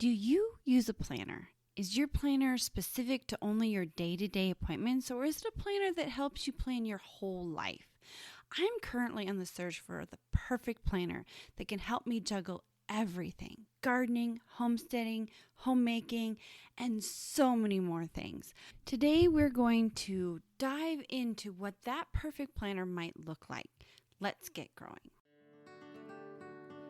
Do you use a planner? Is your planner specific to only your day-to-day appointments, or is it a planner that helps you plan your whole life? I'm currently on the search for the perfect planner that can help me juggle everything: gardening, homesteading, homemaking, and so many more things. Today, we're going to dive into what that perfect planner might look like. Let's get growing.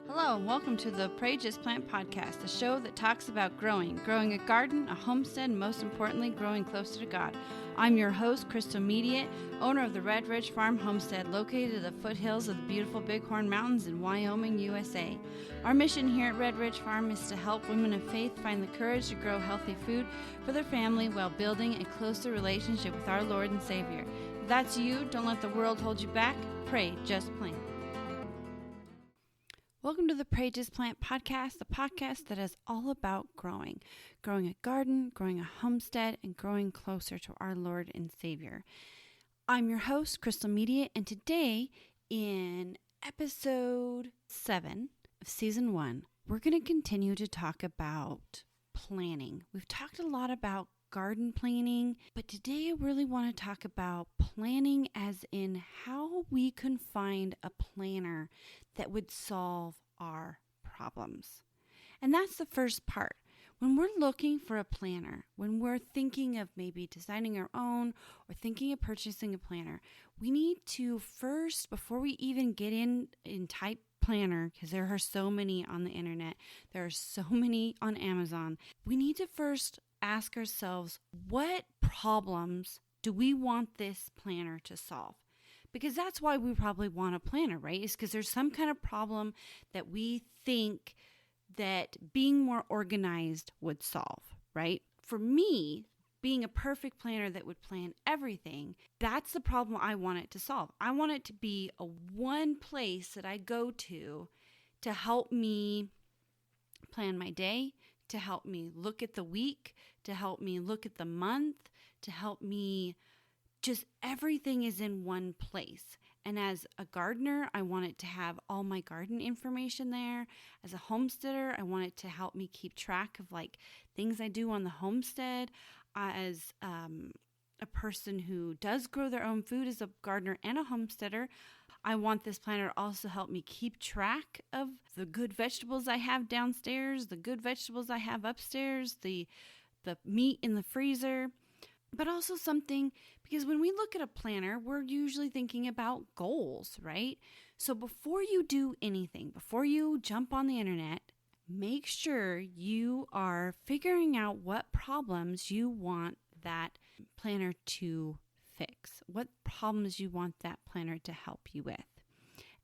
Hello, and welcome to the Pray Just Plant podcast, a show that talks about growing a garden, a homestead, and most importantly, growing closer to God. I'm your host, Crystal Media, owner of the Red Ridge Farm Homestead, located at the foothills of the beautiful Bighorn Mountains in Wyoming, USA. Our mission here at Red Ridge Farm is to help women of faith find the courage to grow healthy food for their family while building a closer relationship with our Lord and Savior. If that's you, don't let the world hold you back. Pray Just Plant. Welcome to the Pray Just Plant podcast, the podcast that is all about growing a garden, growing a homestead, and growing closer to our Lord and Savior. I'm your host, Crystal Media, and today in episode 7 of season 1, we're going to continue to talk about planning. We've talked a lot about garden planning, but today I really want to talk about planning as in how we can find a planner that would solve our problems. And that's the first part. When we're looking for a planner, when we're thinking of maybe designing our own or thinking of purchasing a planner, we need to first, before we even get in type planner, because there are so many on the internet, there are so many on Amazon, we need to first ask ourselves, what problems do we want this planner to solve? Because that's why we probably want a planner, right? Is because there's some kind of problem that we think that being more organized would solve, right? For me, being a perfect planner that would plan everything, that's the problem I want it to solve. I want it to be a one place that I go to help me plan my day, to help me look at the week, to help me look at the month, to help me just everything is in one place. And as a gardener, I want it to have all my garden information there. As a homesteader, I want it to help me keep track of like things I do on the homestead. As a person who does grow their own food as a gardener and a homesteader, I want this planner to also help me keep track of the good vegetables I have downstairs, the good vegetables I have upstairs, the meat in the freezer. But also something, because when we look at a planner, we're usually thinking about goals, right? So before you do anything, before you jump on the internet, make sure you are figuring out what problems you want that planner to fix, what problems you want that planner to help you with.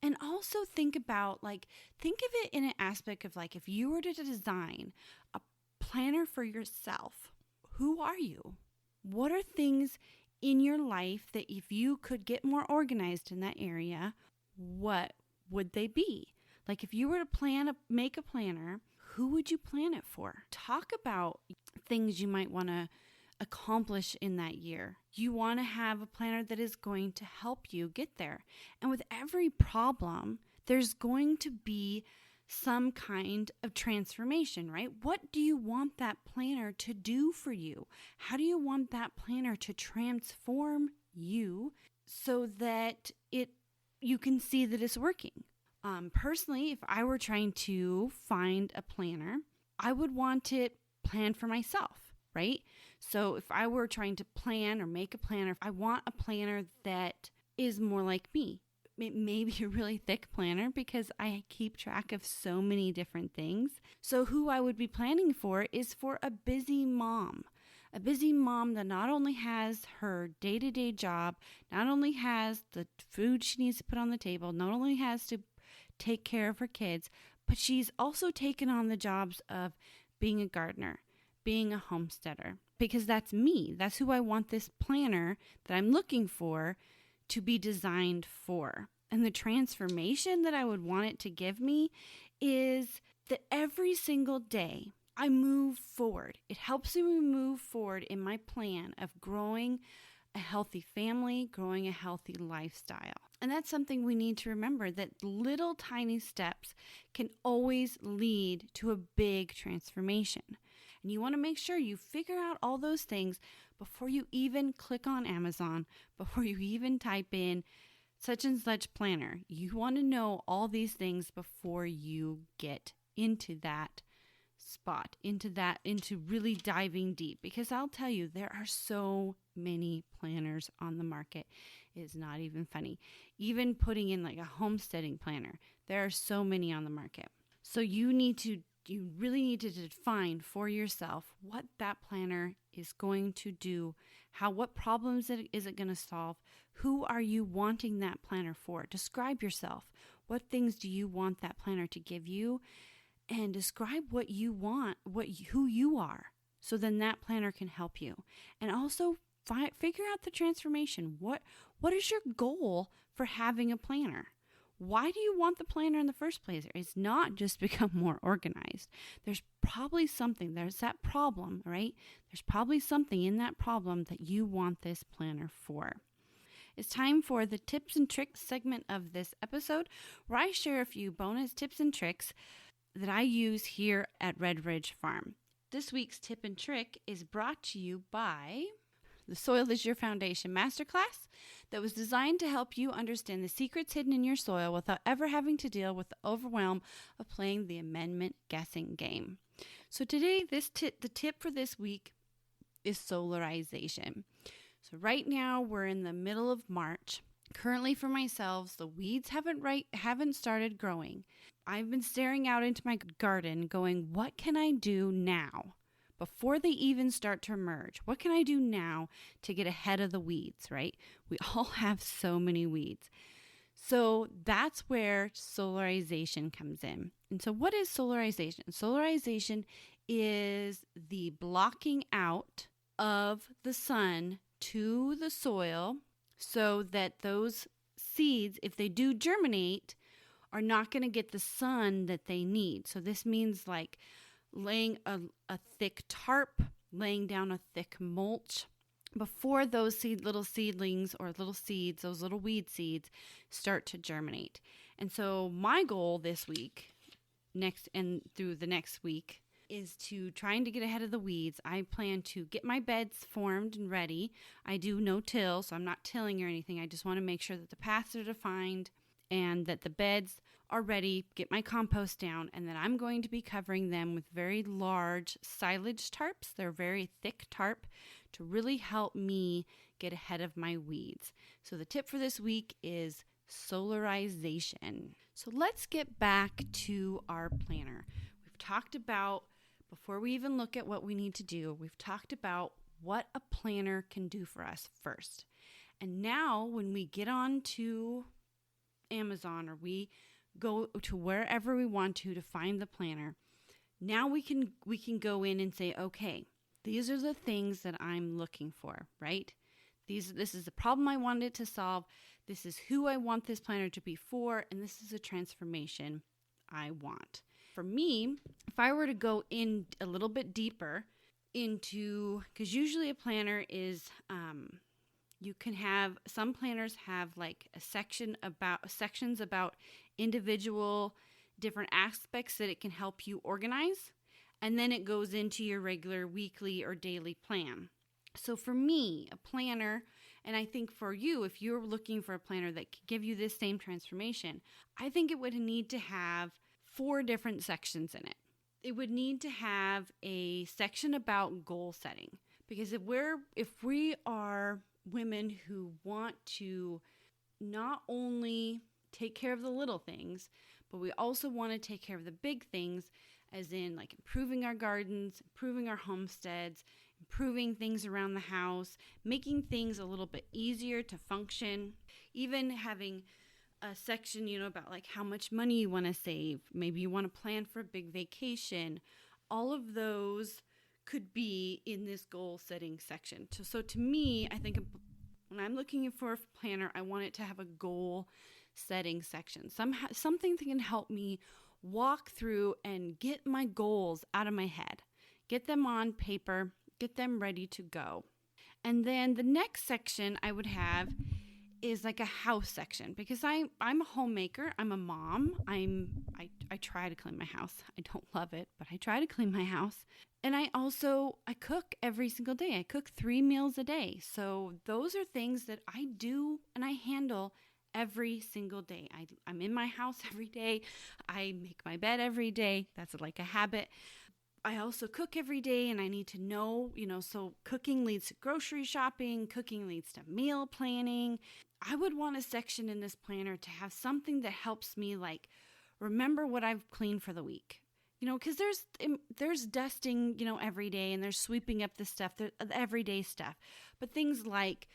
And also think of it in an aspect of like, if you were to design a planner for yourself, who are you? What are things in your life that if you could get more organized in that area, what would they be? Like if you were to make a planner, who would you plan it for? Talk about things you might want to accomplish in that year. You want to have a planner that is going to help you get there. And with every problem, there's going to be some kind of transformation, right? What do you want that planner to do for you? How do you want that planner to transform you so that you can see that it's working? Personally, if I were trying to find a planner, I would want it planned for myself, right? So if I were trying to plan or make a planner, I want a planner that is more like me. It may be a really thick planner because I keep track of so many different things. So who I would be planning for is for a busy mom that not only has her day-to-day job, not only has the food she needs to put on the table, not only has to take care of her kids, but she's also taken on the jobs of being a gardener, being a homesteader, because that's me. That's who I want this planner that I'm looking for to be designed for. And the transformation that I would want it to give me is that every single day I move forward. It helps me move forward in my plan of growing a healthy family, growing a healthy lifestyle. And that's something we need to remember, that little tiny steps can always lead to a big transformation. And you want to make sure you figure out all those things before you even click on Amazon, before you even type in such and such planner. You want to know all these things before you get into that spot, into really diving deep. Because I'll tell you, there are so many planners on the market. It's not even funny. Even putting in like a homesteading planner, there are so many on the market. So you really need to define for yourself what that planner is going to do, what problems is it going to solve, who are you wanting that planner for? Describe yourself. What things do you want that planner to give you? And describe what you want, who you are. So then that planner can help you. And also figure out the transformation. What is your goal for having a planner? Why do you want the planner in the first place? It's not just become more organized. There's probably something. There's that problem, right? There's probably something in that problem that you want this planner for. It's time for the tips and tricks segment of this episode, where I share a few bonus tips and tricks that I use here at Red Ridge Farm. This week's tip and trick is brought to you by the Soil is Your Foundation Masterclass that was designed to help you understand the secrets hidden in your soil without ever having to deal with the overwhelm of playing the amendment guessing game. So today, the tip for this week is solarization. So right now, we're in the middle of March. Currently for myself, the weeds haven't started growing. I've been staring out into my garden going, what can I do now? Before they even start to emerge, what can I do now to get ahead of the weeds, right? We all have so many weeds. So that's where solarization comes in. And so what is solarization? Solarization is the blocking out of the sun to the soil so that those seeds, if they do germinate, are not going to get the sun that they need. So this means like laying a thick tarp, laying down a thick mulch before those little seedlings or little seeds, those little weed seeds, start to germinate. And so my goal this week, next and through the next week, is to trying to get ahead of the weeds. I plan to get my beds formed and ready. I do no till, so I'm not tilling or anything. I just want to make sure that the paths are defined and that the beds are ready, get my compost down, and then I'm going to be covering them with very large silage tarps. They're very thick tarp to really help me get ahead of my weeds. So the tip for this week is solarization. So let's get back to our planner. We've talked about, before we even look at what we need to do, we've talked about what a planner can do for us first. And now when we get on to Amazon or we go to wherever we want to find the planner, now we can go in and say, okay, these are the things that I'm looking for, right? This is the problem I wanted to solve. This is who I want this planner to be for, and this is a transformation I want. For me, if I were to go in a little bit deeper into, because usually a planner is some planners have like sections about individual different aspects that it can help you organize. And then it goes into your regular weekly or daily plan. So for me, a planner, and I think for you, if you're looking for a planner that can give you this same transformation, I think it would need to have 4 different sections in it. It would need to have a section about goal setting. Because if we are women who want to not only take care of the little things, but we also want to take care of the big things, as in like improving our gardens, improving our homesteads, improving things around the house, making things a little bit easier to function, even having a section, about like how much money you want to save. Maybe you want to plan for a big vacation. All of those could be in this goal setting section. So to me, I think when I'm looking for a planner, I want it to have a goal setting section. Something that can help me walk through and get my goals out of my head, get them on paper, get them ready to go. And then the next section I would have is like a house section, because I'm a homemaker. I'm a mom. I try to clean my house. I don't love it, but I try to clean my house. And I cook every single day. I cook 3 meals a day. So those are things that I do and I handle every single day. I'm in my house every day. I make my bed every day. That's like a habit. I also cook every day, and I need to know, so cooking leads to grocery shopping, cooking leads to meal planning. I would want a section in this planner to have something that helps me like remember what I've cleaned for the week. Because there's dusting, every day, and there's sweeping up the stuff, the everyday stuff. But things like,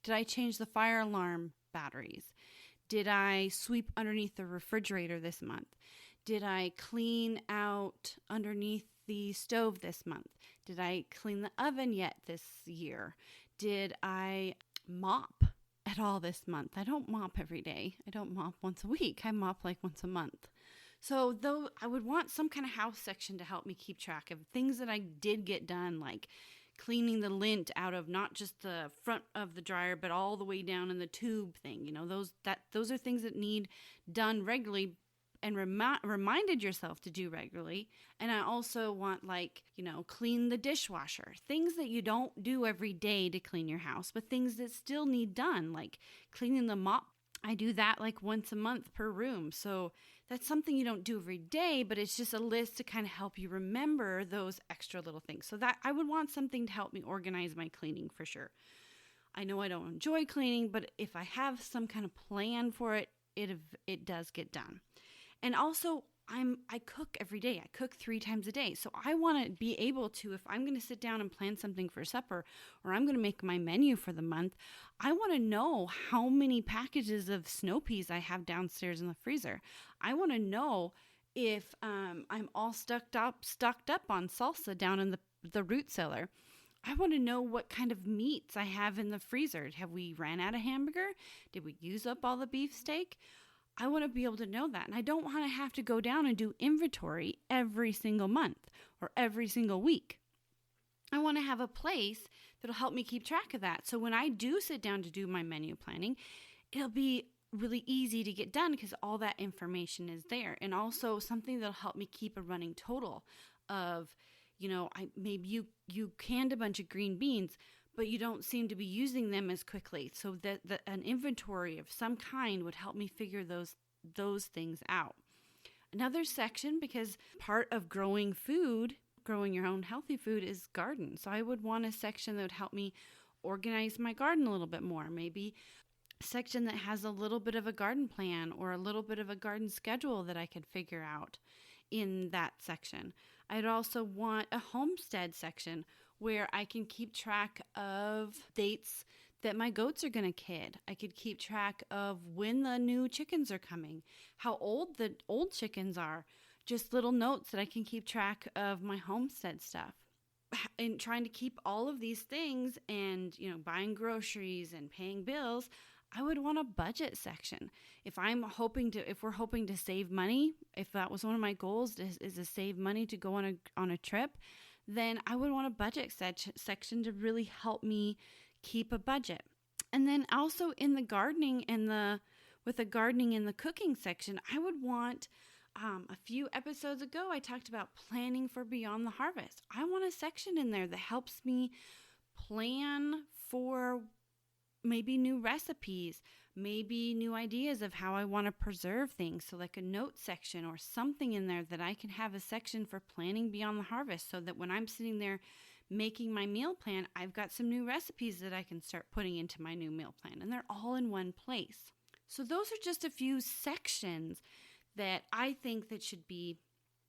did I change the fire alarm batteries? Did I sweep underneath the refrigerator this month? Did I clean out underneath the stove this month? Did I clean the oven yet this year? Did I mop at all this month? I don't mop every day. I don't mop once a week. I mop like once a month. So though I would want some kind of house section to help me keep track of things that I did get done, like cleaning the lint out of not just the front of the dryer, but all the way down in the tube thing. Those are things that need done regularly and reminded yourself to do regularly. And I also want clean the dishwasher. Things that you don't do every day to clean your house, but things that still need done, like cleaning the mop. I do that like once a month per room. So that's something you don't do every day, but it's just a list to kind of help you remember those extra little things. So that I would want something to help me organize my cleaning for sure. I know I don't enjoy cleaning, but if I have some kind of plan for it, it does get done. And also, I cook every day. I cook 3 times a day. So I want to be able to, if I'm going to sit down and plan something for supper, or I'm going to make my menu for the month, I want to know how many packages of snow peas I have downstairs in the freezer. I want to know if I'm all stocked up on salsa down in the root cellar. I want to know what kind of meats I have in the freezer. Have we ran out of hamburger? Did we use up all the beefsteak? I want to be able to know that. And I don't want to have to go down and do inventory every single month or every single week. I want to have a place that'll help me keep track of that. So when I do sit down to do my menu planning, it'll be really easy to get done because all that information is there. And also something that'll help me keep a running total of, maybe you canned a bunch of green beans, but you don't seem to be using them as quickly. So that an inventory of some kind would help me figure those things out. Another section, because part of growing your own healthy food, is garden. So I would want a section that would help me organize my garden a little bit more. Maybe a section that has a little bit of a garden plan or a little bit of a garden schedule that I could figure out in that section. I'd also want a homestead section where I can keep track of dates that my goats are going to kid. I could keep track of when the new chickens are coming, how old the old chickens are, just little notes that I can keep track of my homestead stuff. And trying to keep all of these things and, buying groceries and paying bills, I would want a budget section. If we're hoping to save money, if that was one of my goals is to save money to go on a trip, then I would want a budget section to really help me keep a budget. And then also in the gardening with the gardening and the cooking section, I would want, a few episodes ago, I talked about planning for beyond the harvest. I want a section in there that helps me plan for maybe new recipes, maybe new ideas of how I want to preserve things. So like a note section or something in there that I can have a section for planning beyond the harvest, so that when I'm sitting there making my meal plan, I've got some new recipes that I can start putting into my new meal plan, and they're all in one place. So those are just a few sections that I think that should be,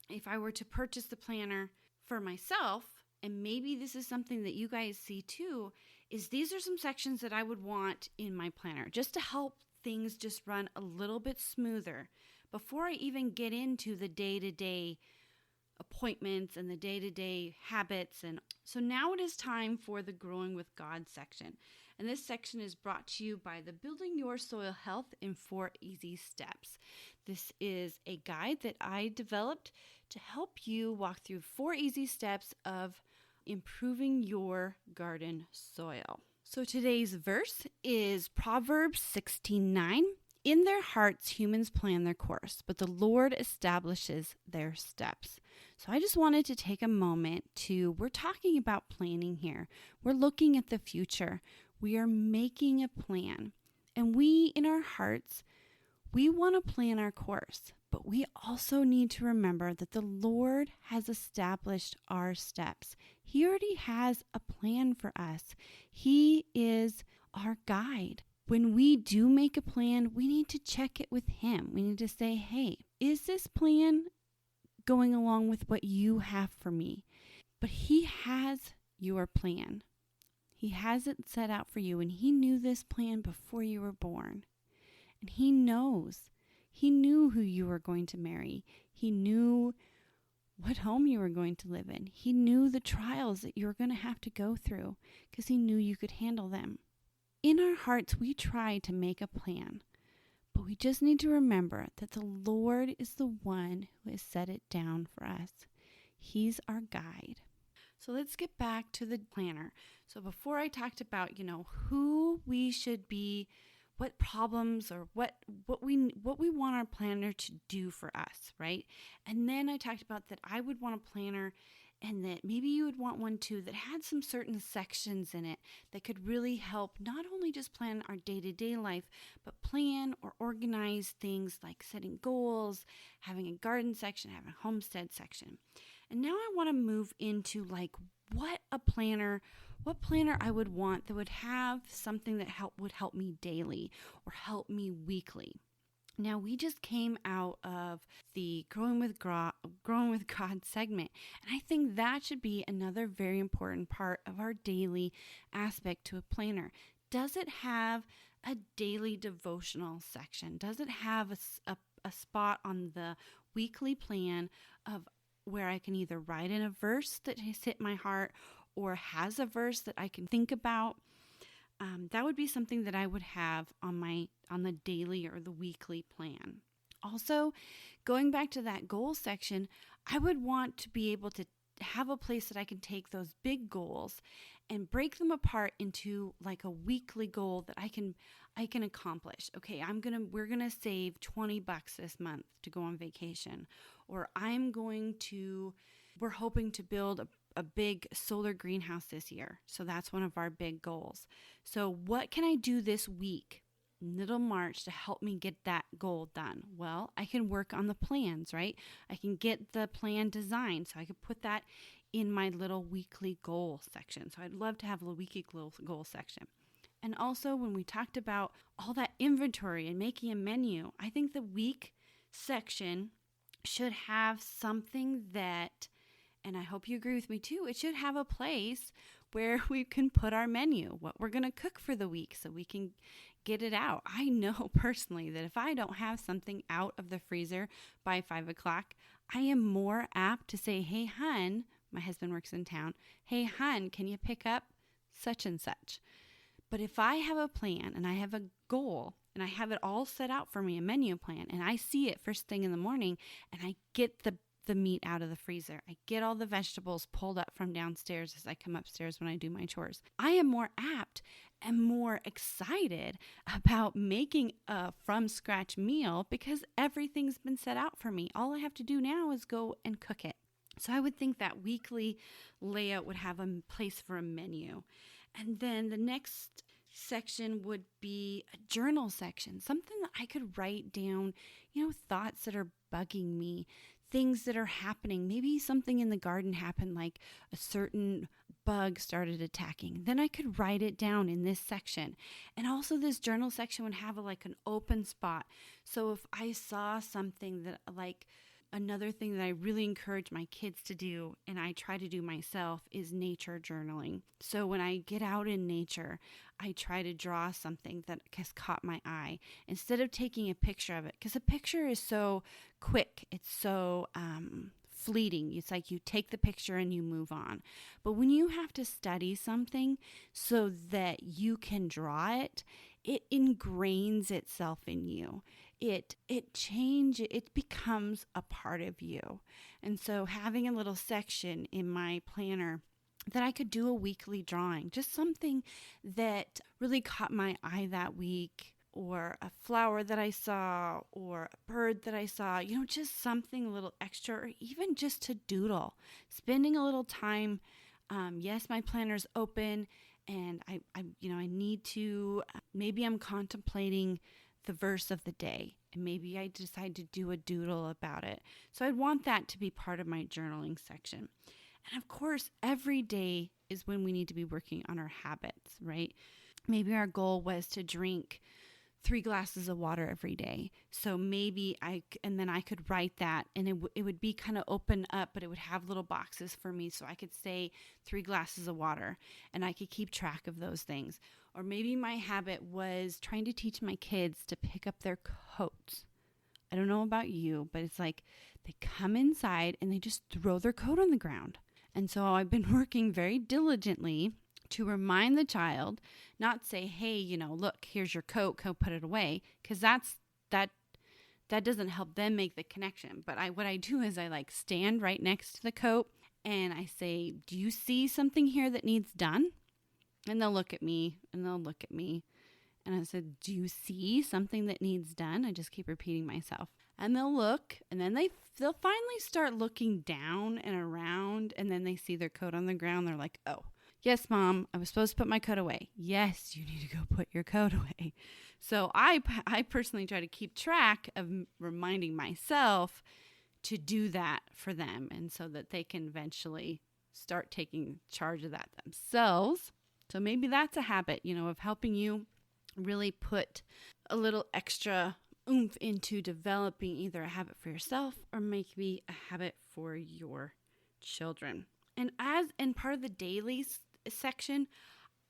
if I were to purchase the planner for myself, and maybe this is something that you guys see too, is these are some sections that I would want in my planner just to help things just run a little bit smoother before I even get into the day-to-day appointments and the day-to-day habits. And so now it is time for the Growing with God section. And this section is brought to you by the Building Your Soil Health in 4 Easy Steps. This is a guide that I developed to help you walk through 4 easy steps of improving your garden soil. So today's verse is Proverbs 16:9. In their hearts, humans plan their course, but the Lord establishes their steps. So I just wanted to take a moment we're talking about planning here. We're looking at the future. We are making a plan. And we, in our hearts, we want to plan our course, but we also need to remember that the Lord has established our steps. He already has a plan for us. He is our guide. When we do make a plan, we need to check it with Him. We need to say, hey, is this plan going along with what you have for me? But He has your plan. He has it set out for you, and He knew this plan before you were born. And He knows. He knew who you were going to marry. He knew what home you were going to live in. He knew the trials that you were going to have to go through because He knew you could handle them. In our hearts, we try to make a plan, but we just need to remember that the Lord is the one who has set it down for us. He's our guide. So let's get back to the planner. So before I talked about, who we should be, what problems or what we want our planner to do for us, right? And then I talked about that I would want a planner and that maybe you would want one too that had some certain sections in it that could really help not only just plan our day-to-day life, but plan or organize things like setting goals, having a garden section, having a homestead section. And now I want to move into what planner I would want that would have something that would help me daily or help me weekly. Now, we just came out of the Growing with God segment, and I think that should be another very important part of our daily aspect to a planner. Does it have a daily devotional section? Does it have a spot on the weekly plan of where I can either write in a verse that has hit my heart or has a verse that I can think about? That would be something that I would have on the daily or the weekly plan. Also, going back to that goal section, I would want to be able to have a place that I can take those big goals and break them apart into like a weekly goal that I can accomplish. Okay, we're gonna save $20 this month to go on vacation, or we're hoping to build a big solar greenhouse this year. So that's one of our big goals. So what can I do this week, middle March, to help me get that goal done? Well, I can work on the plans, right? I can get the plan designed. So I could put that in my little weekly goal section. So I'd love to have a weekly goal section. And also when we talked about all that inventory and making a menu, I think the week section should have something that, and I hope you agree with me too, it should have a place where we can put our menu, what we're going to cook for the week so we can get it out. I know personally that if I don't have something out of the freezer by 5 o'clock, I am more apt to say, hey, hun, my husband works in town, hey, hun, can you pick up such and such? But if I have a plan and I have a goal and I have it all set out for me, a menu plan, and I see it first thing in the morning and I get the meat out of the freezer, I get all the vegetables pulled up from downstairs as I come upstairs when I do my chores, I am more apt and more excited about making a from scratch meal because everything's been set out for me. All I have to do now is go and cook it. So I would think that weekly layout would have a place for a menu. And then the next section would be a journal section, something that I could write down, thoughts that are bugging me, things that are happening. Maybe something in the garden happened, like a certain bug started attacking. Then I could write it down in this section. And also this journal section would have an open spot. So if I saw something that another thing that I really encourage my kids to do, and I try to do myself, is nature journaling. So when I get out in nature, I try to draw something that has caught my eye instead of taking a picture of it, because a picture is so quick. It's so fleeting. It's like you take the picture and you move on. But when you have to study something so that you can draw it, it ingrains itself in you. It becomes a part of you. And so having a little section in my planner that I could do a weekly drawing, just something that really caught my eye that week, or a flower that I saw, or a bird that I saw, just something a little extra, or even just to doodle, spending a little time. Yes, my planner's open, and I need to, maybe I'm contemplating the verse of the day, and maybe I decide to do a doodle about it. So I'd want that to be part of my journaling section. And of course, every day is when we need to be working on our habits, right? Maybe our goal was to drink 3 glasses of water every day. So maybe then I could write that, and it would be kind of open up, but it would have little boxes for me. So I could say 3 glasses of water, and I could keep track of those things. Or maybe my habit was trying to teach my kids to pick up their coats. I don't know about you, but it's like they come inside and they just throw their coat on the ground. And so I've been working very diligently to remind the child, not say, hey, look, here's your coat, go put it away, because that doesn't help them make the connection. But what I do is I stand right next to the coat and I say, do you see something here that needs done? And they'll look at me and they'll look at me. And I said, do you see something that needs done? I just keep repeating myself. And they'll look, and then they'll finally start looking down and around, and then they see their coat on the ground. They're like, oh, yes, Mom, I was supposed to put my coat away. Yes, you need to go put your coat away. So I personally try to keep track of reminding myself to do that for them, and so that they can eventually start taking charge of that themselves. So maybe that's a habit, of helping you really put a little extra oomph into developing either a habit for yourself or maybe a habit for your children. And part of the daily section,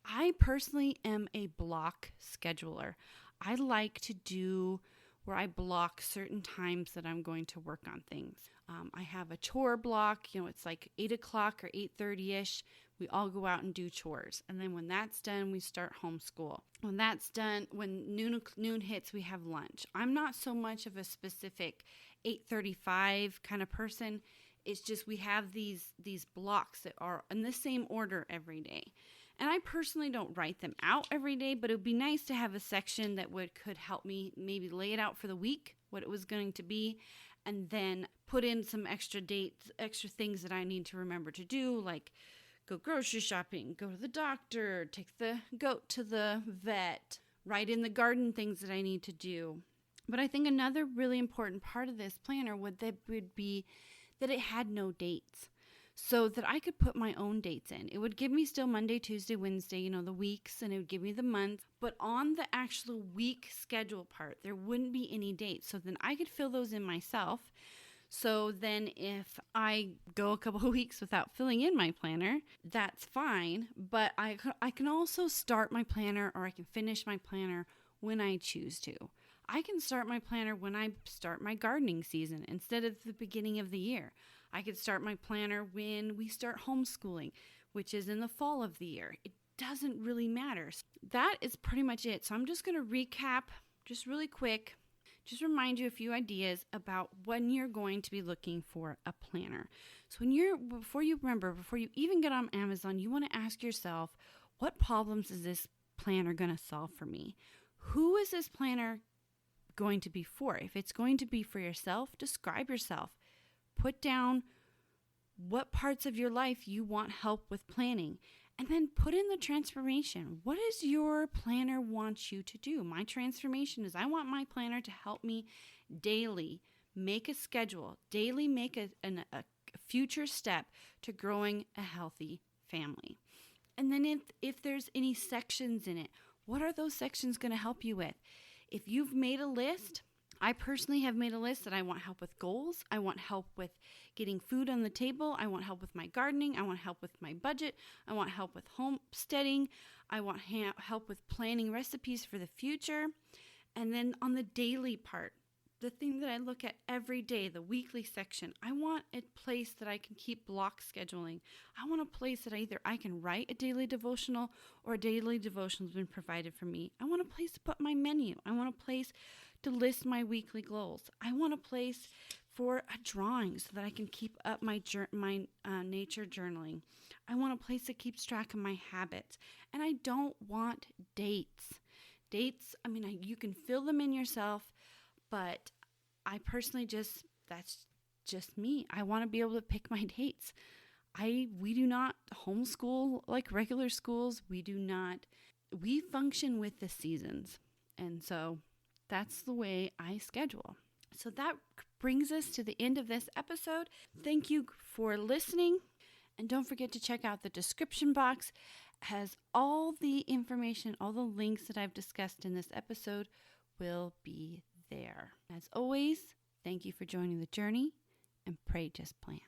I personally am a block scheduler. I like to do where I block certain times that I'm going to work on things. I have a chore block, it's like 8 o'clock or 8:30ish. We all go out and do chores. And then when that's done, we start homeschool. When that's done, when noon hits, we have lunch. I'm not so much of a specific 8:35 kind of person. It's just we have these blocks that are in the same order every day. And I personally don't write them out every day, but it would be nice to have a section that could help me maybe lay it out for the week, what it was going to be, and then put in some extra dates, extra things that I need to remember to do, like go grocery shopping, go to the doctor, take the goat to the vet, write in the garden things that I need to do. But I think another really important part of this planner would be that it had no dates, so that I could put my own dates in. It would give me still Monday, Tuesday, Wednesday, the weeks, and it would give me the month. But on the actual week schedule part, there wouldn't be any dates. So then I could fill those in myself. So then if I go a couple of weeks without filling in my planner, that's fine. But I can also start my planner, or I can finish my planner when I choose to. I can start my planner when I start my gardening season instead of the beginning of the year. I could start my planner when we start homeschooling, which is in the fall of the year. It doesn't really matter. That is pretty much it. So I'm just going to recap just really quick, just remind you a few ideas about when you're going to be looking for a planner. So before you even get on Amazon, you want to ask yourself, what problems is this planner going to solve for me? Who is this planner going to be for? If it's going to be for yourself, describe yourself. Put down what parts of your life you want help with planning, and then put in the transformation. What does your planner want you to do? My transformation is I want my planner to help me daily make a schedule, daily make a future step to growing a healthy family. And then if there's any sections in it, what are those sections going to help you with? If you've made a list, I personally have made a list that I want help with goals. I want help with getting food on the table. I want help with my gardening. I want help with my budget. I want help with homesteading. I want help with planning recipes for the future. And then on the daily part, the thing that I look at every day, the weekly section, I want a place that I can keep block scheduling. I want a place that I can write a daily devotional, or a daily devotional has been provided for me. I want a place to put my menu. I want a place to list my weekly goals. I want a place for a drawing so that I can keep up my nature journaling. I want a place that keeps track of my habits. And I don't want dates. Dates, you can fill them in yourself, but I personally that's just me. I want to be able to pick my dates. We do not homeschool like regular schools. We function with the seasons. And so that's the way I schedule. So that brings us to the end of this episode. Thank you for listening. And don't forget to check out the description box. It has all the information, all the links that I've discussed in this episode will be there. As always, thank you for joining the journey, and pray just plant.